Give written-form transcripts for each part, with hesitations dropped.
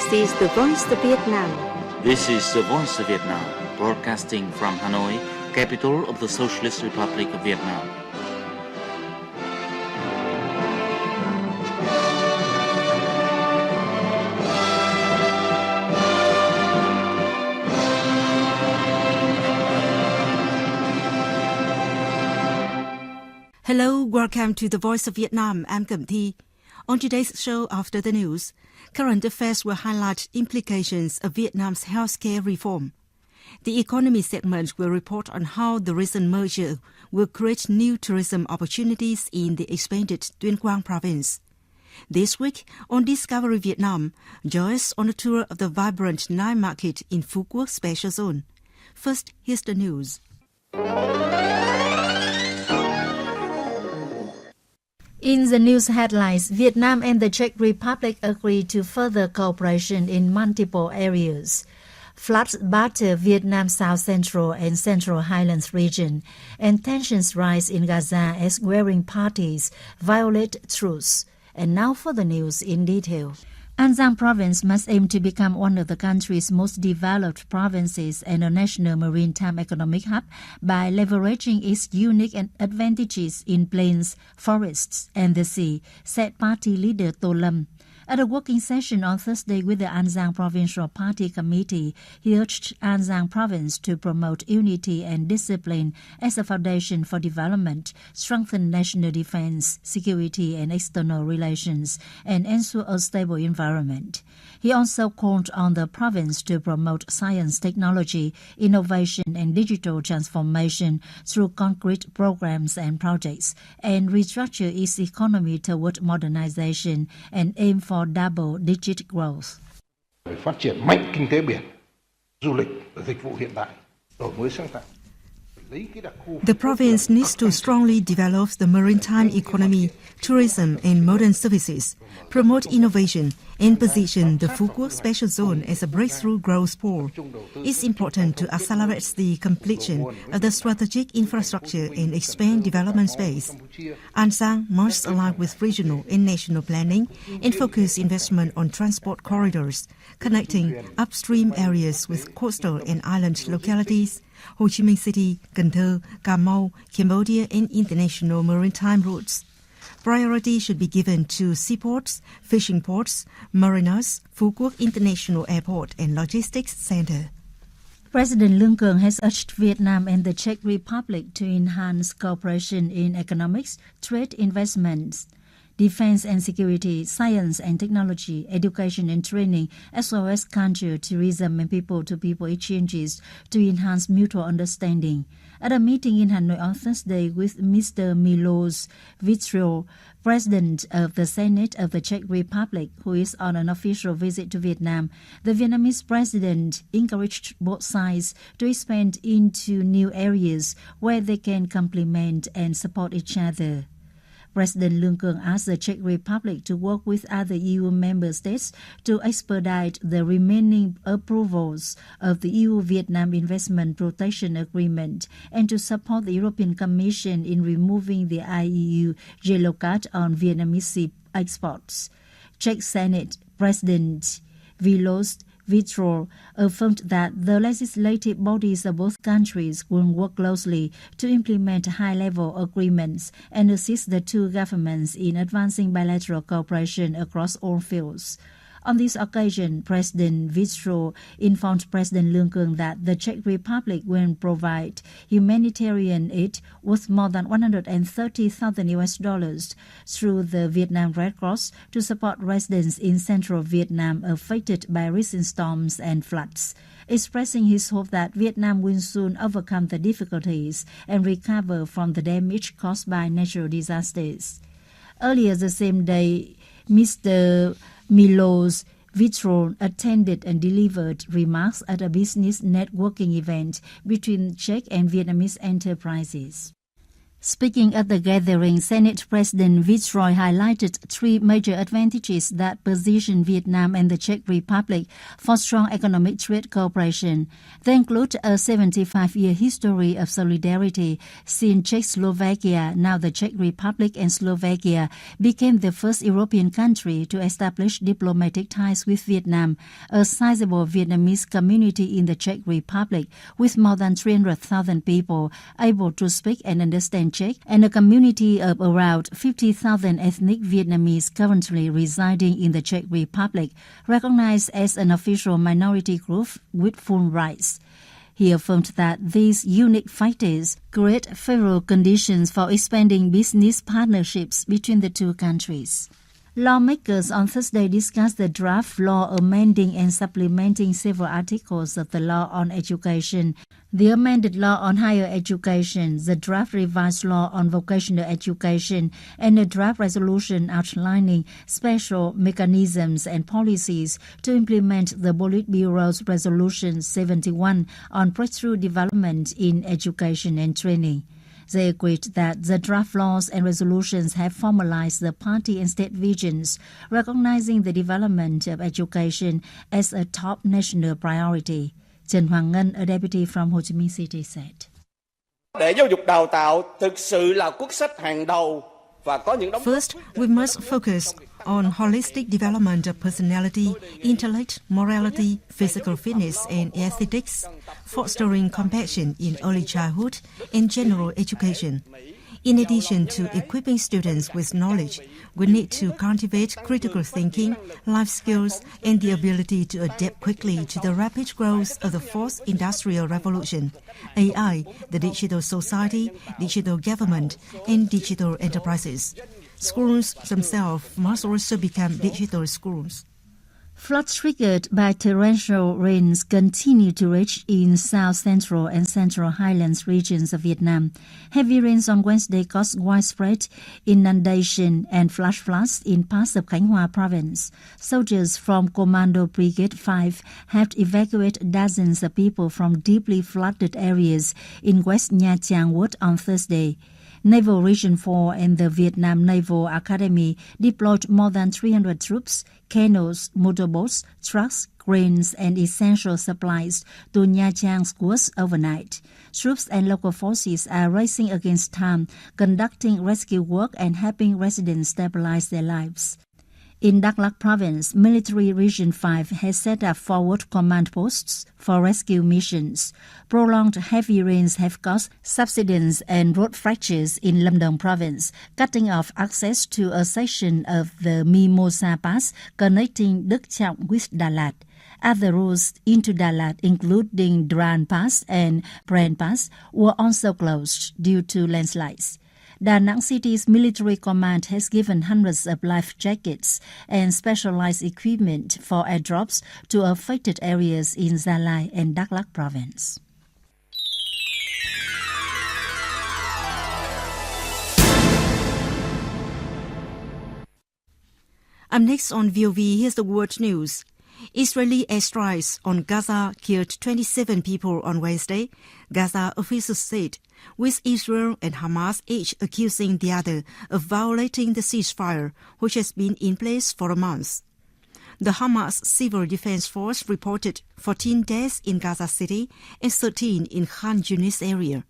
This is the Voice of Vietnam. This is the Voice of Vietnam, broadcasting from Hanoi, capital of the Socialist Republic of Vietnam. Hello, welcome to the Voice of Vietnam. I'm Cẩm Thi. On today's show, after the news, current affairs will highlight implications of Vietnam's healthcare reform. The economy segment will report on how the recent merger will create new tourism opportunities in the expanded Tuyên Quang province. This week, on Discovery Vietnam, join us on a tour of the vibrant night market in Phu Quoc Special Zone. First, here's the news. In the news headlines, Vietnam and the Czech Republic agree to further cooperation in multiple areas. Floods batter Vietnam's South Central and Central Highlands region, and tensions rise in Gaza as warring parties violate truce. And now for the news in detail. An Giang province must aim to become one of the country's most developed provinces and a national maritime economic hub by leveraging its unique advantages in plains, forests, and the sea, said party leader To Lâm. At a working session on Thursday with the An Giang Provincial Party Committee, he urged An Giang Province to promote unity and discipline as a foundation for development, strengthen national defense, security and external relations, and ensure a stable environment. He also called on the province to promote science, technology, innovation and digital transformation through concrete programs and projects, and restructure its economy toward modernization and aim for double-digit growth. Phát triển mạnh kinh tế biển, du lịch, dịch vụ hiện đại, đổi mới sáng tạo. The province needs to strongly develop the maritime economy, tourism and modern services, promote innovation, and position the Phu Quoc Special Zone as a breakthrough growth pole. It's important to accelerate the completion of the strategic infrastructure and expand development space. An Giang must align with regional and national planning and focus investment on transport corridors, connecting upstream areas with coastal and island localities, Ho Chi Minh City, Cần Thơ, Cà Mau, Cambodia and international maritime routes. Priority should be given to seaports, fishing ports, marinas, Phu Quoc International Airport and Logistics Center. President Lương Cường has urged Vietnam and the Czech Republic to enhance cooperation in economics, trade, investments, defense and security, science and technology, education and training, as well as culture, tourism and people-to-people exchanges to enhance mutual understanding. At a meeting in Hanoi on Thursday with Mr. Milos Vystrčil, President of the Senate of the Czech Republic, who is on an official visit to Vietnam, the Vietnamese president encouraged both sides to expand into new areas where they can complement and support each other. President Lương Cường asked the Czech Republic to work with other EU member states to expedite the remaining approvals of the EU-Vietnam Investment Protection Agreement and to support the European Commission in removing the IEU yellow card on Vietnamese sea exports. Czech Senate President Milos Vystrčil affirmed that the legislative bodies of both countries will work closely to implement high-level agreements and assist the two governments in advancing bilateral cooperation across all fields. On this occasion, President Vystrčil informed President Lương Cường that the Czech Republic will provide humanitarian aid worth more than $130,000 through the Vietnam Red Cross to support residents in central Vietnam affected by recent storms and floods, expressing his hope that Vietnam will soon overcome the difficulties and recover from the damage caused by natural disasters. Earlier the same day, Mr. Milos Vystrčil attended and delivered remarks at a business networking event between Czech and Vietnamese enterprises. Speaking at the gathering, Senate President Viceroy highlighted three major advantages that position Vietnam and the Czech Republic for strong economic trade cooperation. They include a 75-year history of solidarity since Czechoslovakia, now the Czech Republic and Slovakia, became the first European country to establish diplomatic ties with Vietnam, a sizable Vietnamese community in the Czech Republic with more than 300,000 people able to speak and understand Czech, and a community of around 50,000 ethnic Vietnamese currently residing in the Czech Republic, recognized as an official minority group with full rights. He affirmed that these unique factors create favorable conditions for expanding business partnerships between the two countries. Lawmakers on Thursday discussed the draft law amending and supplementing several articles of the law on education, the amended law on higher education, the draft revised law on vocational education, and a draft resolution outlining special mechanisms and policies to implement the Politburo's Resolution 71 on breakthrough development in education and training. They agreed that the draft laws and resolutions have formalized the party and state visions, recognizing the development of education as a top national priority. Trần Hoàng Ngân, a deputy from Ho Chi Minh City, said. Để giáo dục đào tạo thực sự là quốc sách hàng đầu và có những đóng góp. First, we must focus on holistic development of personality, intellect, morality, physical fitness, and aesthetics, fostering compassion in early childhood and general education. In addition to equipping students with knowledge, we need to cultivate critical thinking, life skills, and the ability to adapt quickly to the rapid growth of the fourth industrial revolution, AI, the digital society, digital government, and digital enterprises. Schools themselves must also become digital schools. Floods triggered by torrential rains continue to rage in South Central and Central Highlands regions of Vietnam. Heavy rains on Wednesday caused widespread inundation and flash floods in parts of Khánh Hòa province. Soldiers from Commando Brigade 5 have evacuated dozens of people from deeply flooded areas in West Nha Trang Wood on Thursday. Naval Region 4 and the Vietnam Naval Academy deployed more than 300 troops, canoes, motorboats, trucks, cranes, and essential supplies to Nha Trang schools overnight. Troops and local forces are racing against time, conducting rescue work and helping residents stabilize their lives. In Đắk Lắk Province, Military Region 5 has set up forward command posts for rescue missions. Prolonged heavy rains have caused subsidence and road fractures in Lâm Đồng Province, cutting off access to a section of the Mimosa Pass connecting Đức Trọng with Đà Lạt. Other routes into Đà Lạt, including Dran Pass and Pren Pass, were also closed due to landslides. Da Nang City's military command has given hundreds of life jackets and specialized equipment for airdrops to affected areas in Gia Lai and Đắk Lắk province. Up next on VOV, here's the world news. Israeli airstrikes on Gaza killed 27 people on Wednesday, Gaza officials said, with Israel and Hamas each accusing the other of violating the ceasefire, which has been in place for a month. The Hamas Civil Defense Force reported 14 deaths in Gaza City and 13 in Khan Yunis area.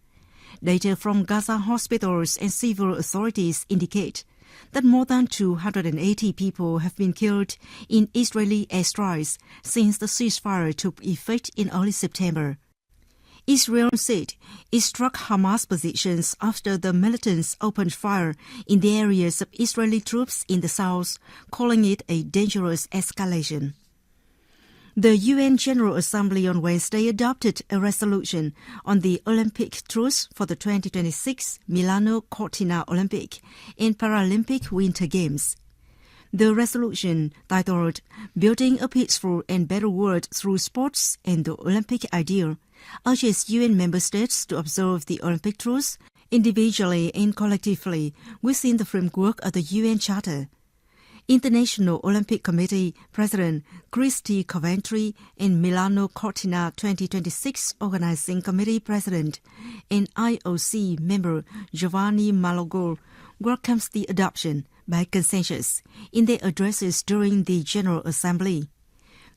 Data from Gaza hospitals and civil authorities indicate that more than 280 people have been killed in Israeli airstrikes since the ceasefire took effect in early September. Israel said it struck Hamas positions after the militants opened fire in the areas of Israeli troops in the south, calling it a dangerous escalation. The UN General Assembly on Wednesday adopted a resolution on the Olympic truce for the 2026 Milano Cortina Olympic and Paralympic Winter Games. The resolution, titled Building a Peaceful and Better World Through Sports and the Olympic Ideal, urges UN member states to observe the Olympic truce individually and collectively within the framework of the UN Charter. International Olympic Committee President Christy Coventry and Milano Cortina 2026 Organizing Committee President and IOC member Giovanni Malagol welcomes the adoption by consensus in their addresses during the General Assembly.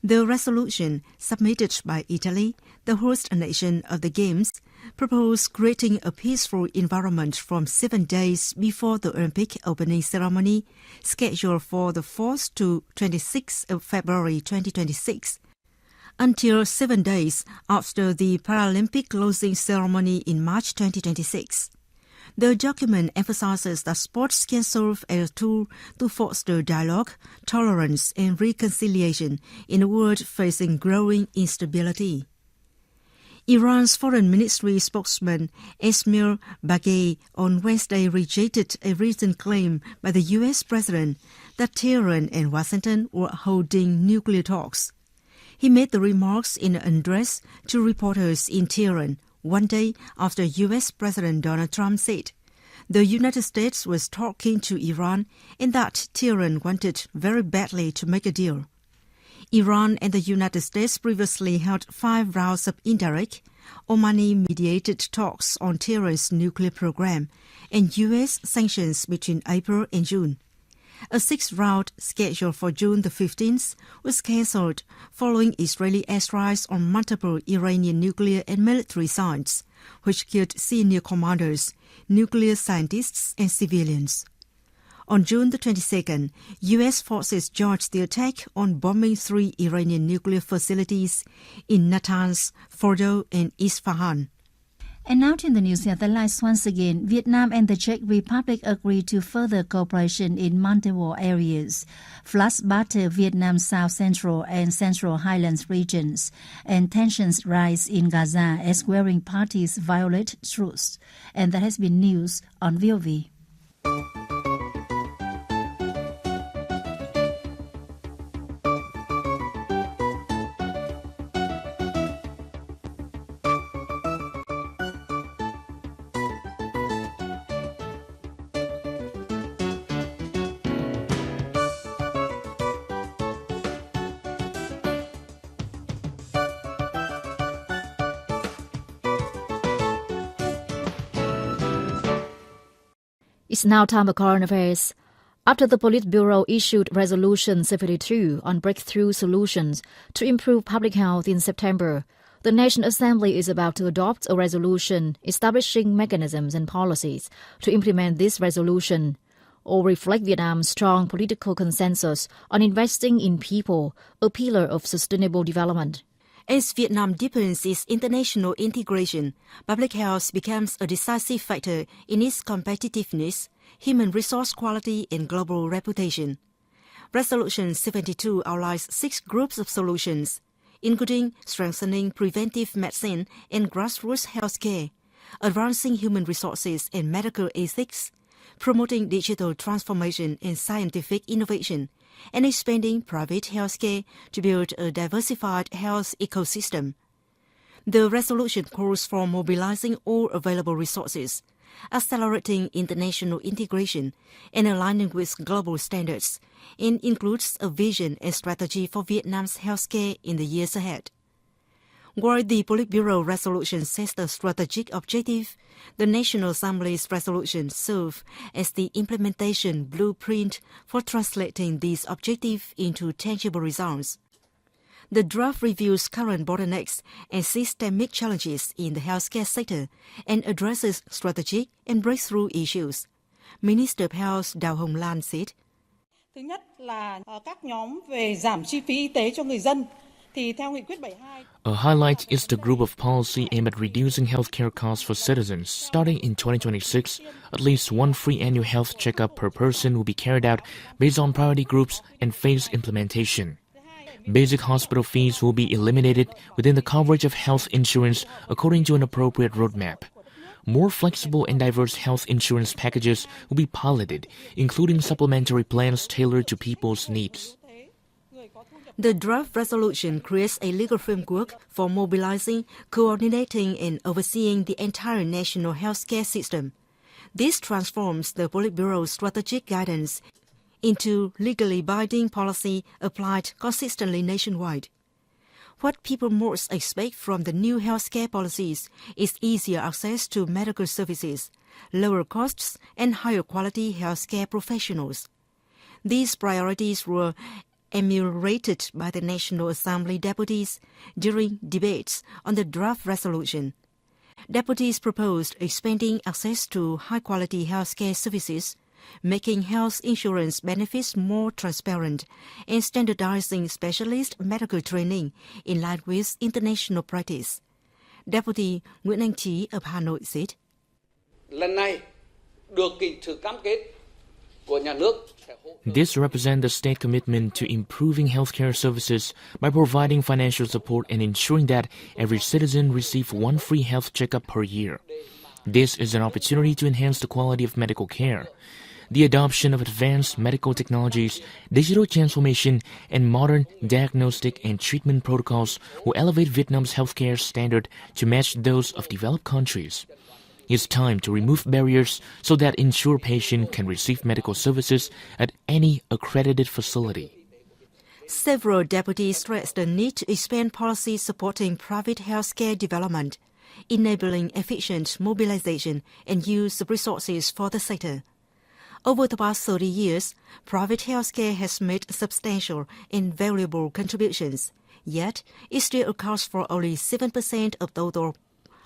The resolution submitted by Italy, the host nation of the Games, proposed creating a peaceful environment from 7 days before the Olympic opening ceremony, scheduled for the 4th to 26th of February 2026, until 7 days after the Paralympic closing ceremony in March 2026. The document emphasizes that sports can serve as a tool to foster dialogue, tolerance, and reconciliation in a world facing growing instability. Iran's Foreign Ministry spokesman Esmail Baghaei on Wednesday rejected a recent claim by the U.S. president that Tehran and Washington were holding nuclear talks. He made the remarks in an address to reporters in Tehran 1 day after U.S. President Donald Trump said the United States was talking to Iran and that Tehran wanted very badly to make a deal. Iran and the United States previously held 5 rounds of indirect, Omani-mediated talks on Tehran's nuclear program and U.S. sanctions between April and June. A 6th round, scheduled for June the 15th, was cancelled following Israeli airstrikes on multiple Iranian nuclear and military sites, which killed senior commanders, nuclear scientists, and civilians. On June the 22nd, U.S. forces launched the attack on bombing 3 Iranian nuclear facilities in Natanz, Fordo, and Isfahan. And now to the news headlines once again. Vietnam and the Czech Republic agreed to further cooperation in multi-war areas. Floods batter Vietnam's South Central and Central Highlands regions, and tensions rise in Gaza as warring parties violate truce. And that has been news on VOV. It's now time for current affairs. After the Politburo issued Resolution 72 on breakthrough solutions to improve public health in September, the National Assembly is about to adopt a resolution establishing mechanisms and policies to implement this resolution, or reflect Vietnam's strong political consensus on investing in people, a pillar of sustainable development. As Vietnam deepens its international integration, public health becomes a decisive factor in its competitiveness, human resource quality, and global reputation. Resolution 72 outlines 6 groups of solutions, including strengthening preventive medicine and grassroots health care, advancing human resources and medical ethics, promoting digital transformation and scientific innovation, and expanding private healthcare to build a diversified health ecosystem. The resolution calls for mobilizing all available resources, accelerating international integration, and aligning with global standards, and includes a vision and strategy for Vietnam's healthcare in the years ahead. While the Politburo resolution sets the strategic objective, the National Assembly's resolution serves as the implementation blueprint for translating these objectives into tangible results. The draft reviews current bottlenecks and systemic challenges in the healthcare sector and addresses strategic and breakthrough issues. Minister of Health Đào Hồng Lan said, Thứ nhất là các nhóm về giảm chi phí y tế cho người dân. A highlight is the group of policy aimed at reducing healthcare costs for citizens. Starting in 2026, at least 1 free annual health checkup per person will be carried out based on priority groups and phased implementation. Basic hospital fees will be eliminated within the coverage of health insurance according to an appropriate roadmap. More flexible and diverse health insurance packages will be piloted, including supplementary plans tailored to people's needs. The draft resolution creates a legal framework for mobilizing, coordinating, and overseeing the entire national healthcare system. This transforms the Politburo's strategic guidance into legally binding policy applied consistently nationwide. What people most expect from the new healthcare policies is easier access to medical services, lower costs, and higher quality healthcare professionals. These priorities were enumerated by the National Assembly deputies during debates on the draft resolution. Deputies proposed expanding access to high-quality healthcare services, making health insurance benefits more transparent, and standardizing specialist medical training in line with international practice. Deputy Nguyen of Hanoi said, Lần này được sự cam kết của nhà nước. This represents the state commitment to improving healthcare services by providing financial support and ensuring that every citizen receives one free health checkup per year. This is an opportunity to enhance the quality of medical care. The adoption of advanced medical technologies, digital transformation, and modern diagnostic and treatment protocols will elevate Vietnam's healthcare standard to match those of developed countries. It's time to remove barriers so that insured patients can receive medical services at any accredited facility. Several deputies stressed the need to expand policies supporting private healthcare development, enabling efficient mobilization and use of resources for the sector. Over the past 30 years, private healthcare has made substantial and valuable contributions, yet it still accounts for only 7% of total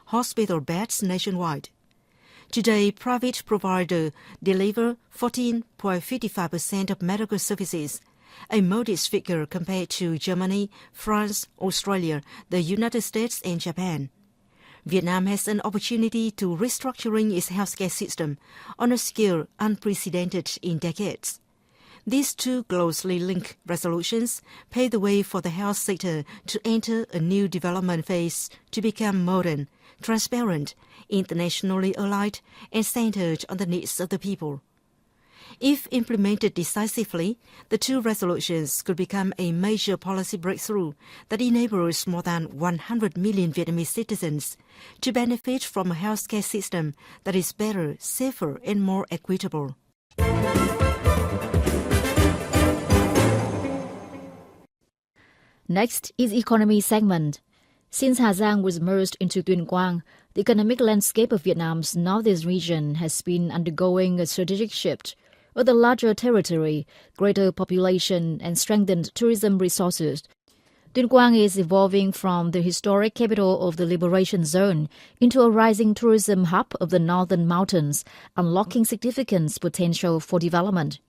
hospital beds nationwide. Today, private providers deliver 14.55% of medical services, a modest figure compared to Germany, France, Australia, the United States, and Japan. Vietnam has an opportunity to restructuring its healthcare system on a scale unprecedented in decades. These two closely linked resolutions pave the way for the health sector to enter a new development phase to become modern, transparent, internationally aligned, and centered on the needs of the people. If implemented decisively, the two resolutions could become a major policy breakthrough that enables more than 100 million Vietnamese citizens to benefit from a healthcare system that is better, safer, and more equitable. Next is economy segment. Since Hà Giang was merged into Tuyên Quang, the economic landscape of Vietnam's northeast region has been undergoing a strategic shift. With a larger territory, greater population, and strengthened tourism resources, Tuyên Quang is evolving from the historic capital of the Liberation Zone into a rising tourism hub of the northern mountains, unlocking significant potential for development.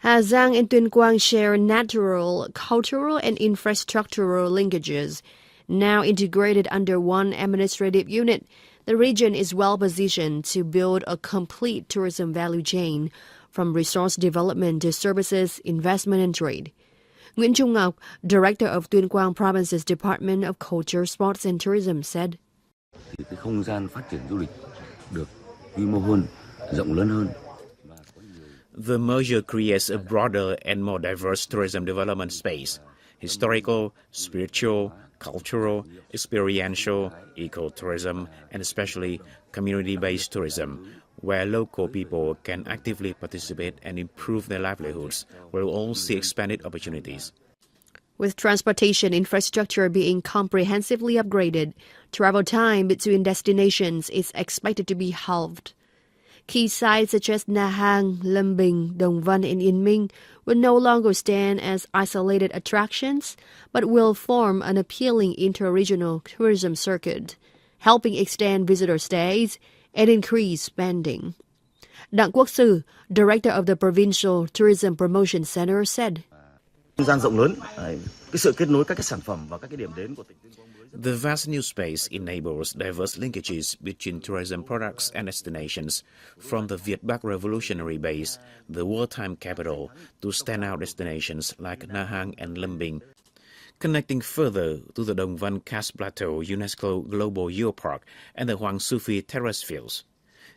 Hà Giang and Tuyên Quang share natural, cultural, and infrastructural linkages. Now integrated under one administrative unit, the region is well positioned to build a complete tourism value chain, from resource development to services, investment, and trade. Nguyen Trung Ngọc, director of Tuyên Quang Province's Department of Culture, Sports, and Tourism, said, Cái không gian phát triển du lịch được quy mô hơn, rộng lớn hơn. The merger creates a broader and more diverse tourism development space. Historical, spiritual, cultural, experiential, ecotourism, and especially community-based tourism, where local people can actively participate and improve their livelihoods, will all see expanded opportunities. With transportation infrastructure being comprehensively upgraded, travel time between destinations is expected to be halved. Key sites such as Na Hang, Lâm Bình, Đồng Văn, and Yên Minh will no longer stand as isolated attractions, but will form an appealing inter-regional tourism circuit, helping extend visitor stays and increase spending. Đặng Quốc Sư, director of the Provincial Tourism Promotion Center, said, Không gian rộng lớn, cái sự kết nối các cái sản phẩm và các cái điểm đến của tỉnh Tuyên Quang. The vast new space enables diverse linkages between tourism products and destinations, from the Viet Bắc revolutionary base, the wartime capital, to standout destinations like Na Hang and Lâm Bình, connecting further to the Đồng Văn Karst Plateau UNESCO Global Geopark and the Hoàng Su Phi Terrace Fields.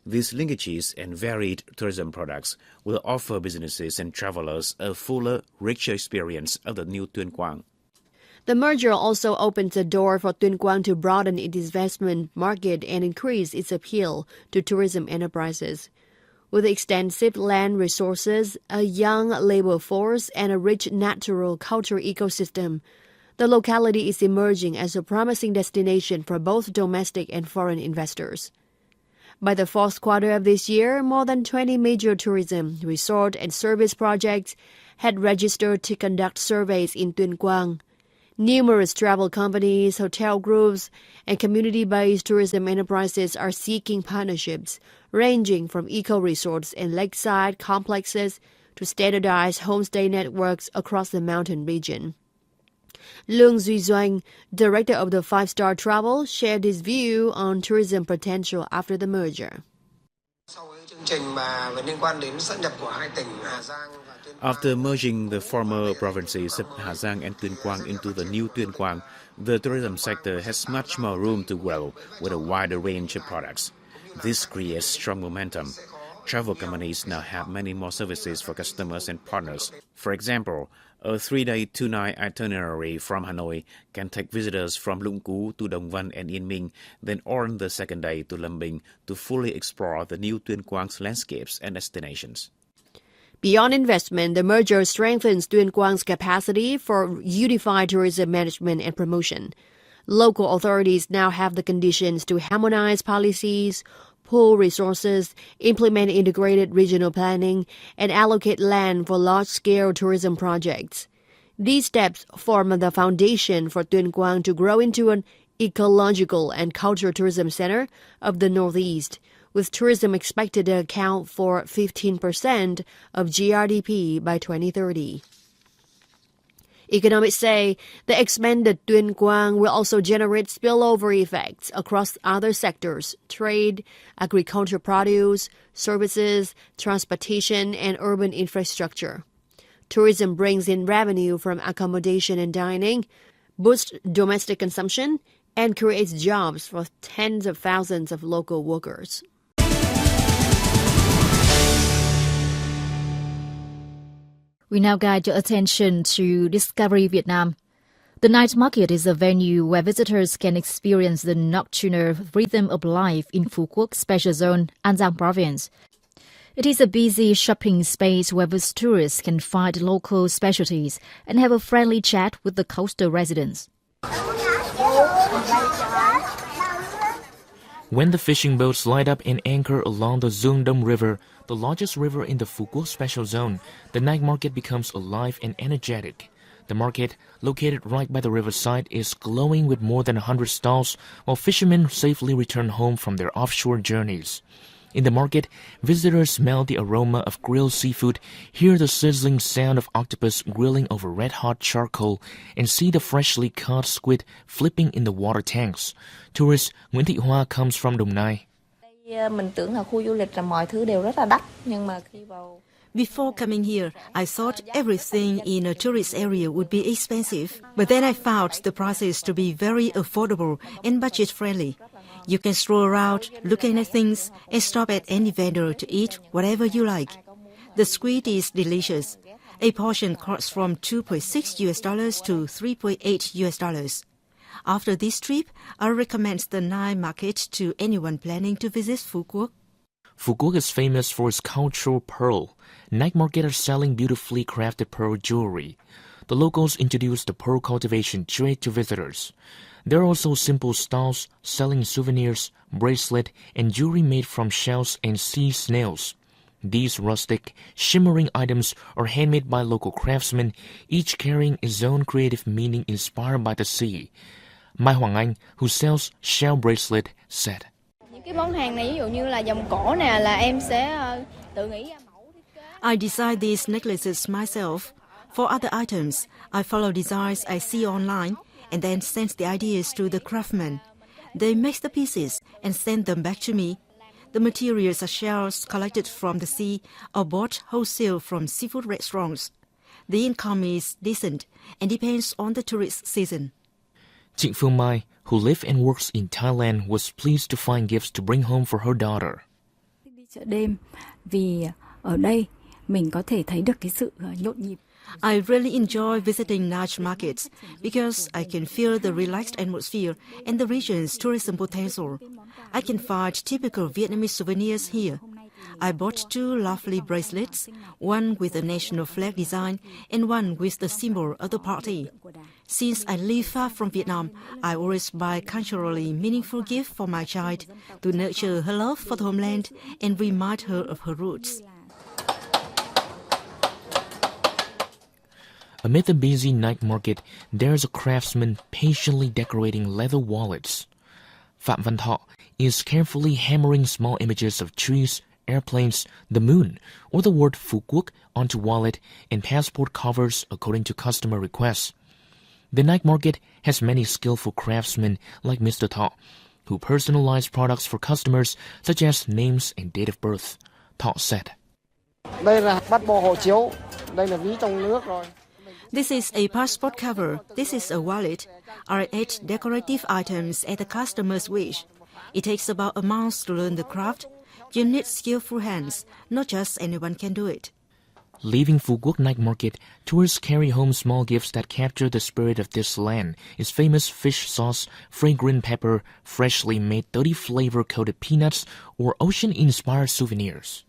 These linkages and varied tourism products will offer businesses and travelers a fuller, richer experience of the new Tuyên Quang. The merger also opens a door for Tuyên Quang to broaden its investment market and increase its appeal to tourism enterprises. With extensive land resources, a young labor force, and a rich natural cultural ecosystem, the locality is emerging as a promising destination for both domestic and foreign investors. By the fourth quarter of this year, more than 20 major tourism, resort, and service projects had registered to conduct surveys in Tuyên Quang. Numerous travel companies, hotel groups, and community-based tourism enterprises are seeking partnerships, ranging from eco-resorts and lakeside complexes to standardized homestay networks across the mountain region. Lương Duy Doanh, director of the Five Star Travel, shared his view on tourism potential after the merger. After merging the former provinces of Hà Giang and Tuyên Quang into the new Tuyên Quang, the tourism sector has much more room to grow with a wider range of products. This creates strong momentum. Travel companies now have many more services for customers and partners. For example, a 3-day, 2-night itinerary from Hanoi can take visitors from Lũng Cú to Đồng Văn and Yên Minh, then on the second day to Lâm Bình to fully explore the new Tuyên Quang's landscapes and destinations. Beyond investment, the merger strengthens Tuyên Quang's capacity for unified tourism management and promotion. Local authorities now have the conditions to harmonize policies, pool resources, implement integrated regional planning, and allocate land for large-scale tourism projects. These steps form the foundation for Tuyên Quang to grow into an ecological and cultural tourism center of the Northeast, with tourism expected to account for 15% of GRDP by 2030. Economists say the expanded Tuyên Quang will also generate spillover effects across other sectors: trade, agricultural produce, services, transportation, and urban infrastructure. Tourism brings in revenue from accommodation and dining, boosts domestic consumption, and creates jobs for tens of thousands of local workers. We now guide your attention to Discovery Vietnam. The night market is a venue where visitors can experience the nocturnal rhythm of life in Phu Quoc Special Zone, An Giang Province. It is a busy shopping space where tourists can find local specialties and have a friendly chat with the coastal residents. When the fishing boats light up and anchor along the Dung Dong River, the largest river in the Phu Quoc Special Zone, the night market becomes alive and energetic. The market, located right by the riverside, is glowing with more than 100 stalls while fishermen safely return home from their offshore journeys. In the market, visitors smell the aroma of grilled seafood, hear the sizzling sound of octopus grilling over red-hot charcoal, and see the freshly caught squid flipping in the water tanks. Tourist Nguyễn Thị Hoa comes from Đồng Nai. Before coming here, I thought everything in a tourist area would be expensive, but then I found the prices to be very affordable and budget-friendly. You can stroll around, looking at things, and stop at any vendor to eat whatever you like. The squid is delicious. A portion costs from $2.6 to $3.8. After this trip, I recommend the night market to anyone planning to visit Phu Quoc. Phu Quoc is famous for its cultural pearl. Night market are selling beautifully crafted pearl jewelry. The locals introduce the pearl cultivation trade to visitors. There are also simple stalls selling souvenirs, bracelet, and jewelry made from shells and sea snails. These rustic, shimmering items are handmade by local craftsmen, each carrying its own creative meaning inspired by the sea. Mai Hoàng Anh, who sells shell bracelet, said, I design these necklaces myself. For other items, I follow designs I see online and then send the ideas to the craftsmen. They make the pieces and send them back to me. The materials are shells collected from the sea or bought wholesale from seafood restaurants. The income is decent and depends on the tourist season. Trịnh Phương Mai, who lives and works in Thailand, was pleased to find gifts to bring home for her daughter. I really enjoy visiting night markets because I can feel the relaxed atmosphere and the region's tourism potential. I can find typical Vietnamese souvenirs here. I bought 2 lovely bracelets, one with a national flag design and one with the symbol of the party. Since I live far from Vietnam, I always buy culturally meaningful gifts for my child to nurture her love for the homeland and remind her of her roots. Amid the busy night market, there is a craftsman patiently decorating leather wallets. Phạm Văn Thọ is carefully hammering small images of trees, airplanes, the moon, or the word Phú Quốc onto wallet and passport covers according to customer requests. The night market has many skillful craftsmen like Mr. Thọ, who personalize products for customers such as names and date of birth. Thọ said, This is a passport cover. This is a wallet. I add decorative items at the customer's wish. It takes about a month to learn the craft. You need skillful hands. Not just anyone can do it. Leaving Phú Quốc night market, tourists carry home small gifts that capture the spirit of this land. Its famous fish sauce, fragrant pepper, freshly made 30 flavor-coated peanuts, or ocean-inspired souvenirs.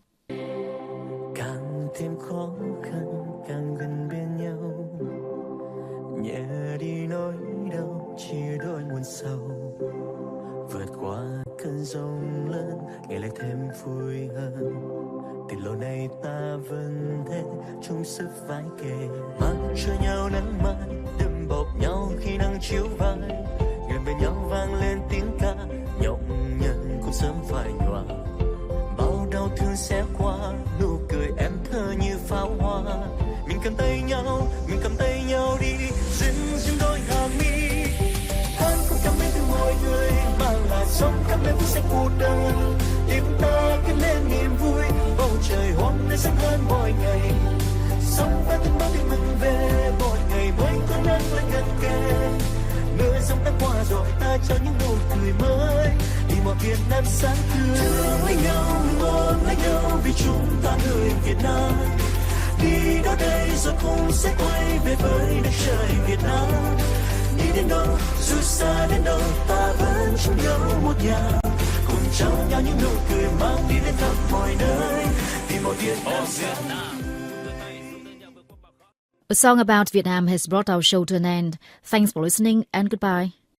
Vượt qua cơn giông lớn, ngày lại thêm vui hơn. Tình lâu nay ta vẫn thế, chung sức vai kề. Mang cho nhau nắng mai, đâm bọc nhau khi nắng chiếu vai. Gần bên nhau vang lên tiếng ca, nhộng nhằn cũng sớm phai nhòa. Bao đau thương sẽ qua, nụ cười em thơ như pháo hoa. Mình cầm tay nhau đi, dưng đôi hàng mi. Cảm ơn từ mọi người mang lại sống cảm ơn sẽ cuộc đời tim ta kết lên niềm vui bầu trời hôm nay sáng hơn mọi ngày sống với từng bao tin mừng về một ngày mới có nắng lên gần kề mưa giông đã qua rồi ta cho những nụ cười mới đi mọi Việt Nam sáng tươi thương lấy nhau ôm lấy nhau vì chúng ta người Việt Nam đi đâu đây rồi cũng sẽ quay về với đất trời Việt Nam. Đi đến đâu, dù xa đến đâu, ta vẫn chung nhau một nhà. Cùng trao nhau những nụ cười mang đi đến khắp mọi nơi. Vì một Việt Nam A song about Vietnam has brought our show to an end. Thanks for listening and goodbye.